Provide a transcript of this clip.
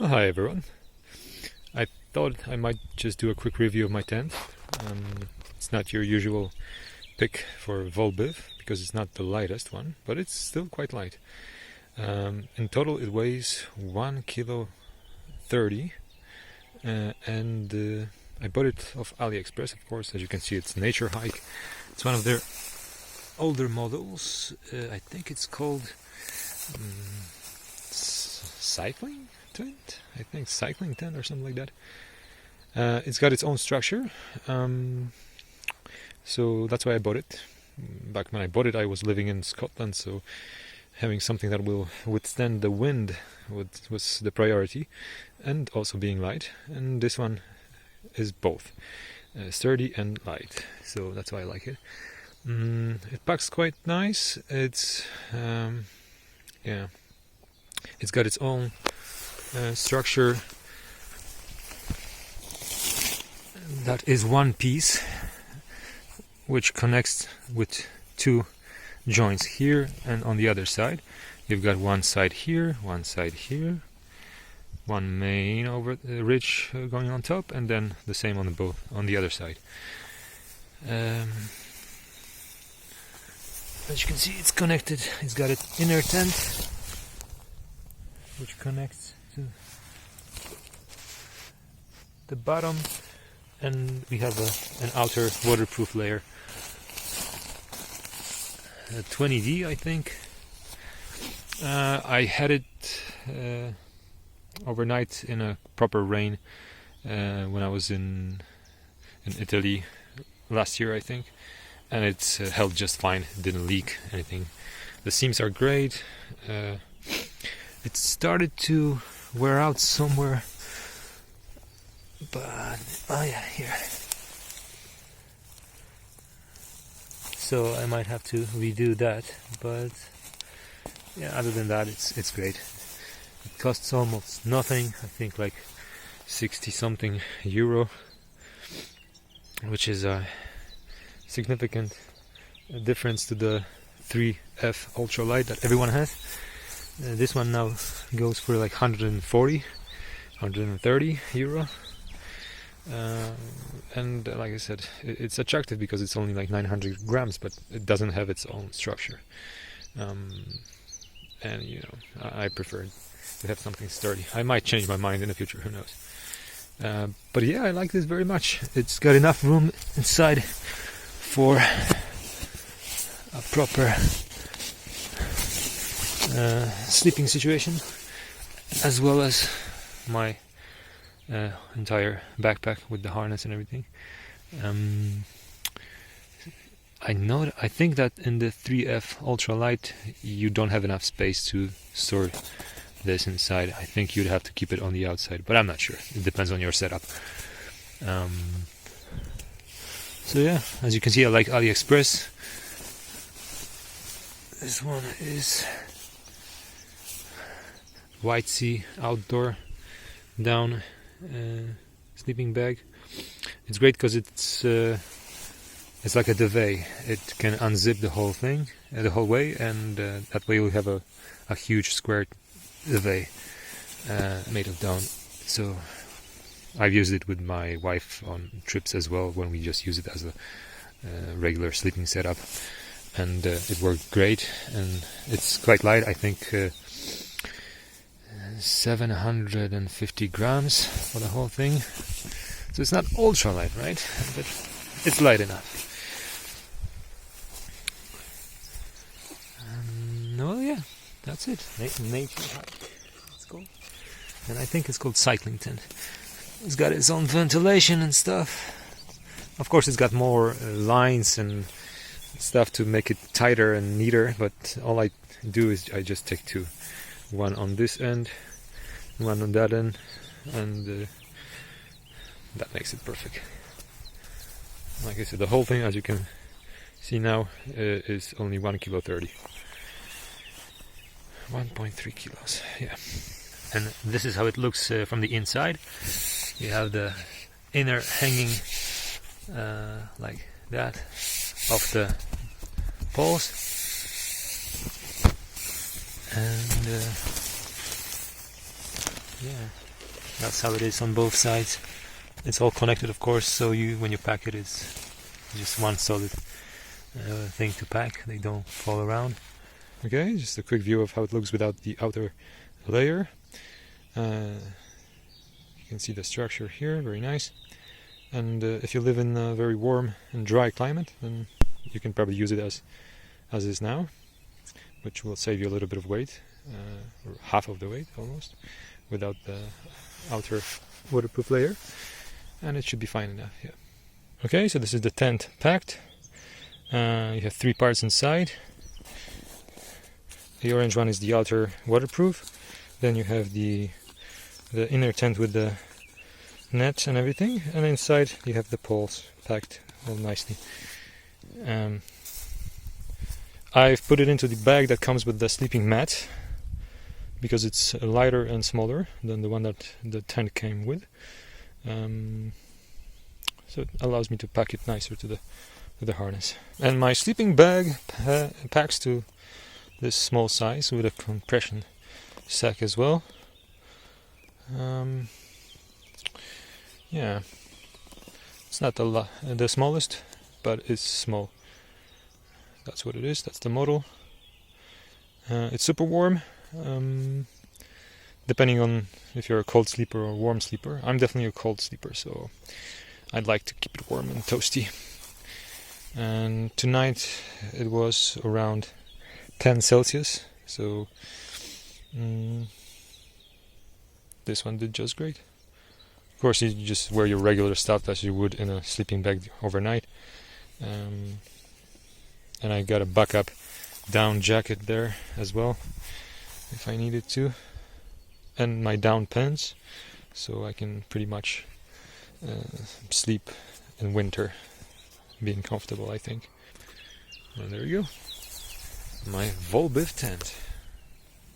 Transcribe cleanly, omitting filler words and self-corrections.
Well, hi everyone. I thought I might just do a quick review of my tent. It's not your usual pick for VOLBIV because it's not the lightest one, but it's still quite light. In total it weighs 1 kilo 30 and I bought it off AliExpress, of course. As you can see, it's Naturehike. It's one of their older models. I think it's called cycling tent, I think cycling tent or something like that. It's got its own structure, so that's why I bought it. Back when I bought it I was living in Scotland, so having something that will withstand the wind was the priority, and also being light, and this one is both sturdy and light, so that's why I like it. It packs quite nice. It's it's got its own structure that is one piece, which connects with two joints here and on the other side. You've got one side here, one main over the ridge going on top, and then the same on the other side. As you can see, it's connected. It's got an inner tent which connects to the bottom, and we have an outer waterproof layer, 20D I think. I had it overnight in a proper rain when I was in Italy last year, I think, and it's held just fine. It didn't leak anything. The seams are great. It started to wear out somewhere, but here. So I might have to redo that, but yeah, other than that, it's great. It costs almost nothing. I think like 60 something euro, which is a significant difference to the 3F ultralight that everyone has. This one now goes for like 140, 130 euro. And like I said, it's attractive because it's only like 900 grams, but it doesn't have its own structure. And you know, I prefer to have something sturdy. I might change my mind in the future, who knows. But yeah, I like this very much. It's got enough room inside for a proper sleeping situation, as well as my entire backpack with the harness and everything. I think that in the 3F ultralight you don't have enough space to store this inside. I think you'd have to keep it on the outside, but I'm not sure. It depends on your setup. So yeah, as you can see, I like AliExpress. This one is Widesea outdoor down sleeping bag. It's great because it's like a duvet. It can unzip the whole thing, the whole way, and that way you'll have a huge square duvet made of down. So I've used it with my wife on trips as well, when we just use it as a regular sleeping setup, and it worked great. And it's quite light. I think 750 grams for the whole thing. So it's not ultra light, right? But it's light enough. Well, yeah, that's it. Naturehike, it's called. And I think it's called cycling tent. It's got its own ventilation and stuff. Of course, it's got more lines and stuff to make it tighter and neater, but all I do is I just take two. One on this end, one on that end, and that makes it perfect. Like I said, the whole thing, as you can see now, is only 1 kilo 30. 1.3 kilos, yeah. And this is how it looks from the inside. You have the inner hanging like that off the poles, and yeah, That's how it is on both sides. It's all connected, of course, so when you pack it, it's just one solid thing to pack. They don't fall around. Okay, just a quick view of how it looks without the outer layer. You can see the structure here, very nice. And if you live in a very warm and dry climate, then you can probably use it as is now, which will save you a little bit of weight, or half of the weight almost, without the outer waterproof layer, and it should be fine enough. Yeah. Okay, so this is the tent packed. You have 3 parts inside. The orange one is the outer waterproof. Then you have the inner tent with the net and everything, and inside you have the poles packed all nicely. I've put it into the bag that comes with the sleeping mat because it's lighter and smaller than the one that the tent came with. So it allows me to pack it nicer to the harness. And my sleeping bag packs to this small size with a compression sack as well. Yeah, it's not the smallest, but it's small. That's what it is. That's the model. It's super warm, depending on if you're a cold sleeper or a warm sleeper. I'm definitely a cold sleeper, so I'd like to keep it warm and toasty. And tonight it was around 10 Celsius, so this one did just great. Of course, you just wear your regular stuff as you would in a sleeping bag overnight. And I got a backup down jacket there as well, if I needed to, and my down pants, so I can pretty much sleep in winter, being comfortable, I think. And there you go, my VOLBIV tent.